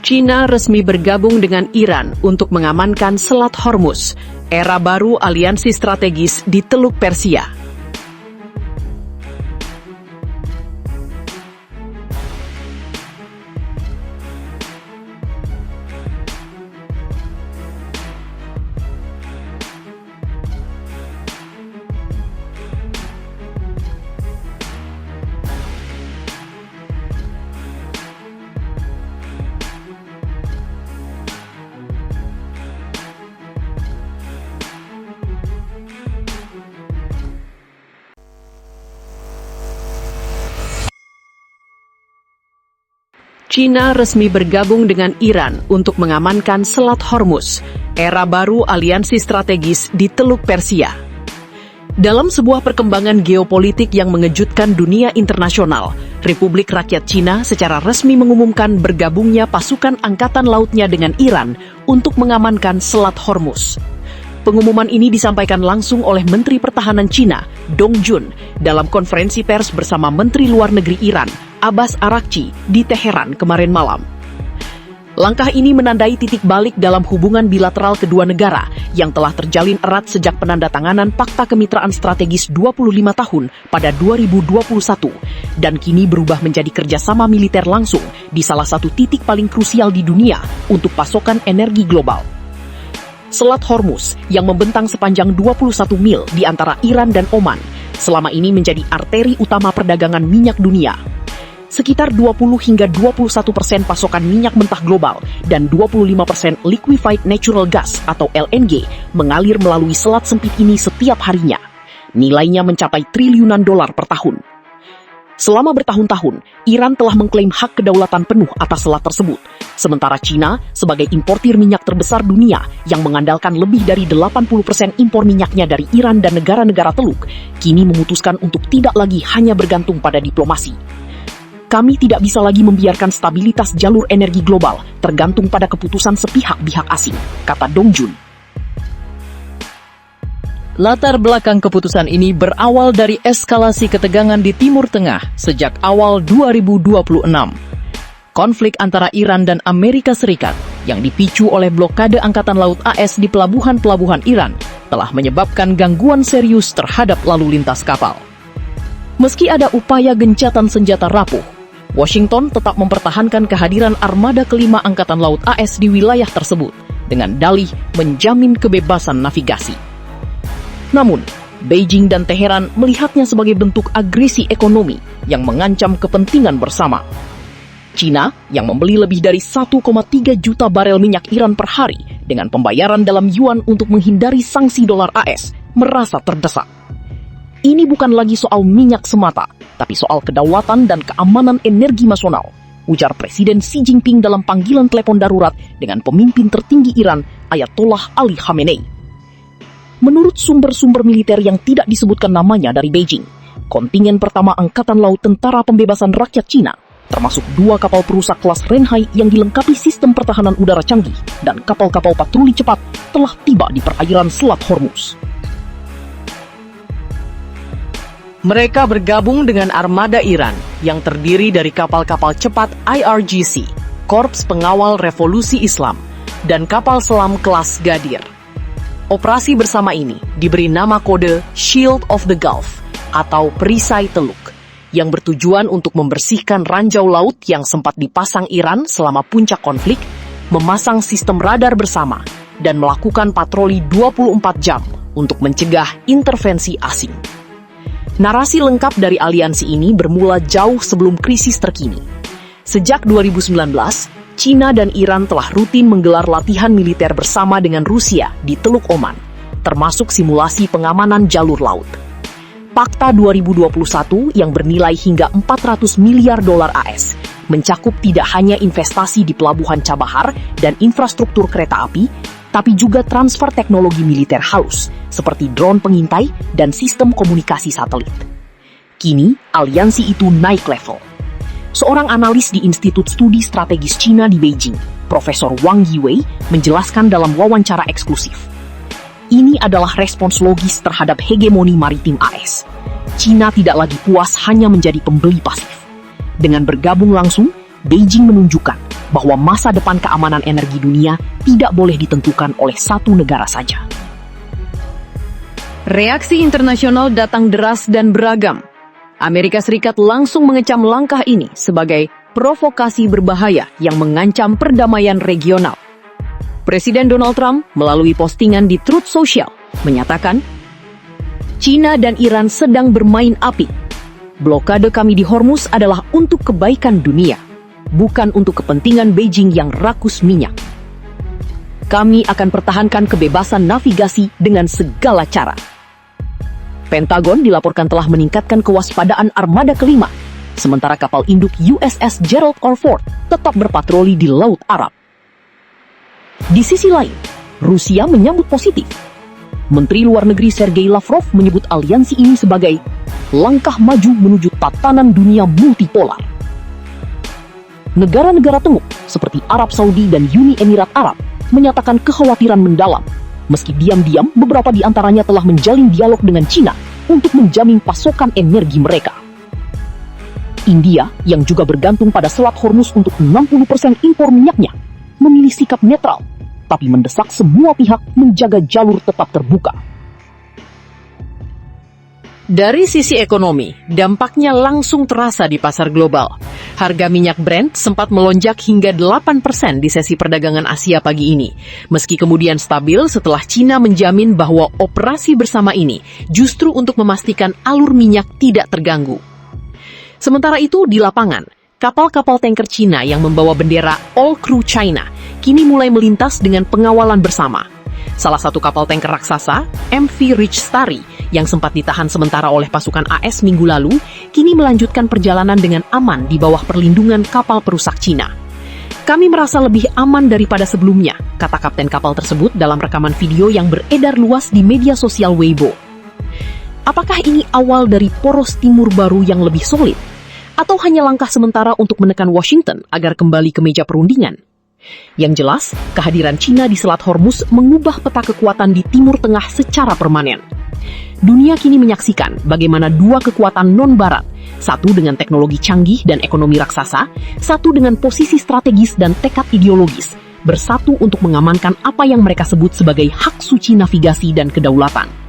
China resmi bergabung dengan Iran untuk mengamankan Selat Hormuz, era baru aliansi strategis di Teluk Persia. China resmi bergabung dengan Iran untuk mengamankan Selat Hormuz, era baru aliansi strategis di Teluk Persia. Dalam sebuah perkembangan geopolitik yang mengejutkan dunia internasional, Republik Rakyat Cina secara resmi mengumumkan bergabungnya pasukan angkatan lautnya dengan Iran untuk mengamankan Selat Hormuz. Pengumuman ini disampaikan langsung oleh Menteri Pertahanan Cina, Dong Jun, dalam konferensi pers bersama Menteri Luar Negeri Iran, Abbas Araghchi, di Teheran kemarin malam. Langkah ini menandai titik balik dalam hubungan bilateral kedua negara yang telah terjalin erat sejak penandatanganan Fakta Kemitraan Strategis 25 tahun pada 2021 dan kini berubah menjadi kerjasama militer langsung di salah satu titik paling krusial di dunia untuk pasokan energi global. Selat Hormuz yang membentang sepanjang 21 mil di antara Iran dan Oman selama ini menjadi arteri utama perdagangan minyak dunia. Sekitar 20 hingga 21% pasokan minyak mentah global dan 25% liquefied natural gas atau LNG mengalir melalui selat sempit ini setiap harinya. Nilainya mencapai triliunan dolar per tahun. Selama bertahun-tahun, Iran telah mengklaim hak kedaulatan penuh atas selat tersebut. Sementara China, sebagai importir minyak terbesar dunia yang mengandalkan lebih dari 80% impor minyaknya dari Iran dan negara-negara Teluk, kini memutuskan untuk tidak lagi hanya bergantung pada diplomasi. Kami tidak bisa lagi membiarkan stabilitas jalur energi global tergantung pada keputusan sepihak-pihak asing, kata Dong Jun. Latar belakang keputusan ini berawal dari eskalasi ketegangan di Timur Tengah sejak awal 2026. Konflik antara Iran dan Amerika Serikat yang dipicu oleh blokade Angkatan Laut AS di pelabuhan-pelabuhan Iran telah menyebabkan gangguan serius terhadap lalu lintas kapal. Meski ada upaya gencatan senjata rapuh, Washington tetap mempertahankan kehadiran armada kelima Angkatan Laut AS di wilayah tersebut dengan dalih menjamin kebebasan navigasi. Namun, Beijing dan Teheran melihatnya sebagai bentuk agresi ekonomi yang mengancam kepentingan bersama. China yang membeli lebih dari 1,3 juta barel minyak Iran per hari dengan pembayaran dalam yuan untuk menghindari sanksi dolar AS merasa terdesak. Ini bukan lagi soal minyak semata, tapi soal kedaulatan dan keamanan energi nasional, ujar Presiden Xi Jinping dalam panggilan telepon darurat dengan pemimpin tertinggi Iran, Ayatollah Ali Khamenei. Menurut sumber-sumber militer yang tidak disebutkan namanya dari Beijing, kontingen pertama Angkatan Laut Tentara Pembebasan Rakyat Cina, termasuk 2 kapal perusak kelas Renhai yang dilengkapi sistem pertahanan udara canggih dan kapal-kapal patroli cepat, telah tiba di perairan Selat Hormuz. Mereka bergabung dengan armada Iran yang terdiri dari kapal-kapal cepat IRGC, Korps Pengawal Revolusi Islam, dan kapal selam kelas Gadir. Operasi bersama ini diberi nama kode Shield of the Gulf atau Perisai Teluk, yang bertujuan untuk membersihkan ranjau laut yang sempat dipasang Iran selama puncak konflik, memasang sistem radar bersama, dan melakukan patroli 24 jam untuk mencegah intervensi asing. Narasi lengkap dari aliansi ini bermula jauh sebelum krisis terkini. Sejak 2019, China dan Iran telah rutin menggelar latihan militer bersama dengan Rusia di Teluk Oman, termasuk simulasi pengamanan jalur laut. Fakta 2021 yang bernilai hingga 400 miliar dolar AS mencakup tidak hanya investasi di pelabuhan Chabahar dan infrastruktur kereta api, tapi juga transfer teknologi militer halus seperti drone pengintai dan sistem komunikasi satelit. Kini, aliansi itu naik level. Seorang analis di Institut Studi Strategis Cina di Beijing, Profesor Wang Yiwei, menjelaskan dalam wawancara eksklusif. Ini adalah respons logis terhadap hegemoni maritim AS. China tidak lagi puas hanya menjadi pembeli pasif. Dengan bergabung langsung, Beijing menunjukkan bahwa masa depan keamanan energi dunia tidak boleh ditentukan oleh satu negara saja. Reaksi internasional datang deras dan beragam. Amerika Serikat langsung mengecam langkah ini sebagai provokasi berbahaya yang mengancam perdamaian regional. Presiden Donald Trump melalui postingan di Truth Social menyatakan, China dan Iran sedang bermain api. Blokade kami di Hormuz adalah untuk kebaikan dunia, bukan untuk kepentingan Beijing yang rakus minyak. Kami akan pertahankan kebebasan navigasi dengan segala cara. Pentagon dilaporkan telah meningkatkan kewaspadaan armada kelima, sementara kapal induk USS Gerald R. Ford tetap berpatroli di Laut Arab. Di sisi lain, Rusia menyambut positif. Menteri Luar Negeri Sergei Lavrov menyebut aliansi ini sebagai langkah maju menuju tatanan dunia multipolar. Negara-negara tenguk seperti Arab Saudi dan Uni Emirat Arab menyatakan kekhawatiran mendalam, meski diam-diam beberapa di antaranya telah menjalin dialog dengan China untuk menjamin pasokan energi mereka. India, yang juga bergantung pada Selat Hormuz untuk 60% impor minyaknya, memilih sikap netral, tapi mendesak semua pihak menjaga jalur tetap terbuka. Dari sisi ekonomi, dampaknya langsung terasa di pasar global. Harga minyak Brent sempat melonjak hingga 8% di sesi perdagangan Asia pagi ini, meski kemudian stabil setelah China menjamin bahwa operasi bersama ini justru untuk memastikan alur minyak tidak terganggu. Sementara itu, di lapangan, kapal-kapal tanker China yang membawa bendera All Crew China kini mulai melintas dengan pengawalan bersama. Salah satu kapal tanker raksasa, MV Rich Starry, yang sempat ditahan sementara oleh pasukan AS minggu lalu, kini melanjutkan perjalanan dengan aman di bawah perlindungan kapal perusak Cina. Kami merasa lebih aman daripada sebelumnya, kata kapten kapal tersebut dalam rekaman video yang beredar luas di media sosial Weibo. Apakah ini awal dari poros timur baru yang lebih solid? Atau hanya langkah sementara untuk menekan Washington agar kembali ke meja perundingan? Yang jelas, kehadiran China di Selat Hormuz mengubah peta kekuatan di Timur Tengah secara permanen. Dunia kini menyaksikan bagaimana dua kekuatan non-barat, satu dengan teknologi canggih dan ekonomi raksasa, satu dengan posisi strategis dan tekad ideologis, bersatu untuk mengamankan apa yang mereka sebut sebagai hak suci navigasi dan kedaulatan.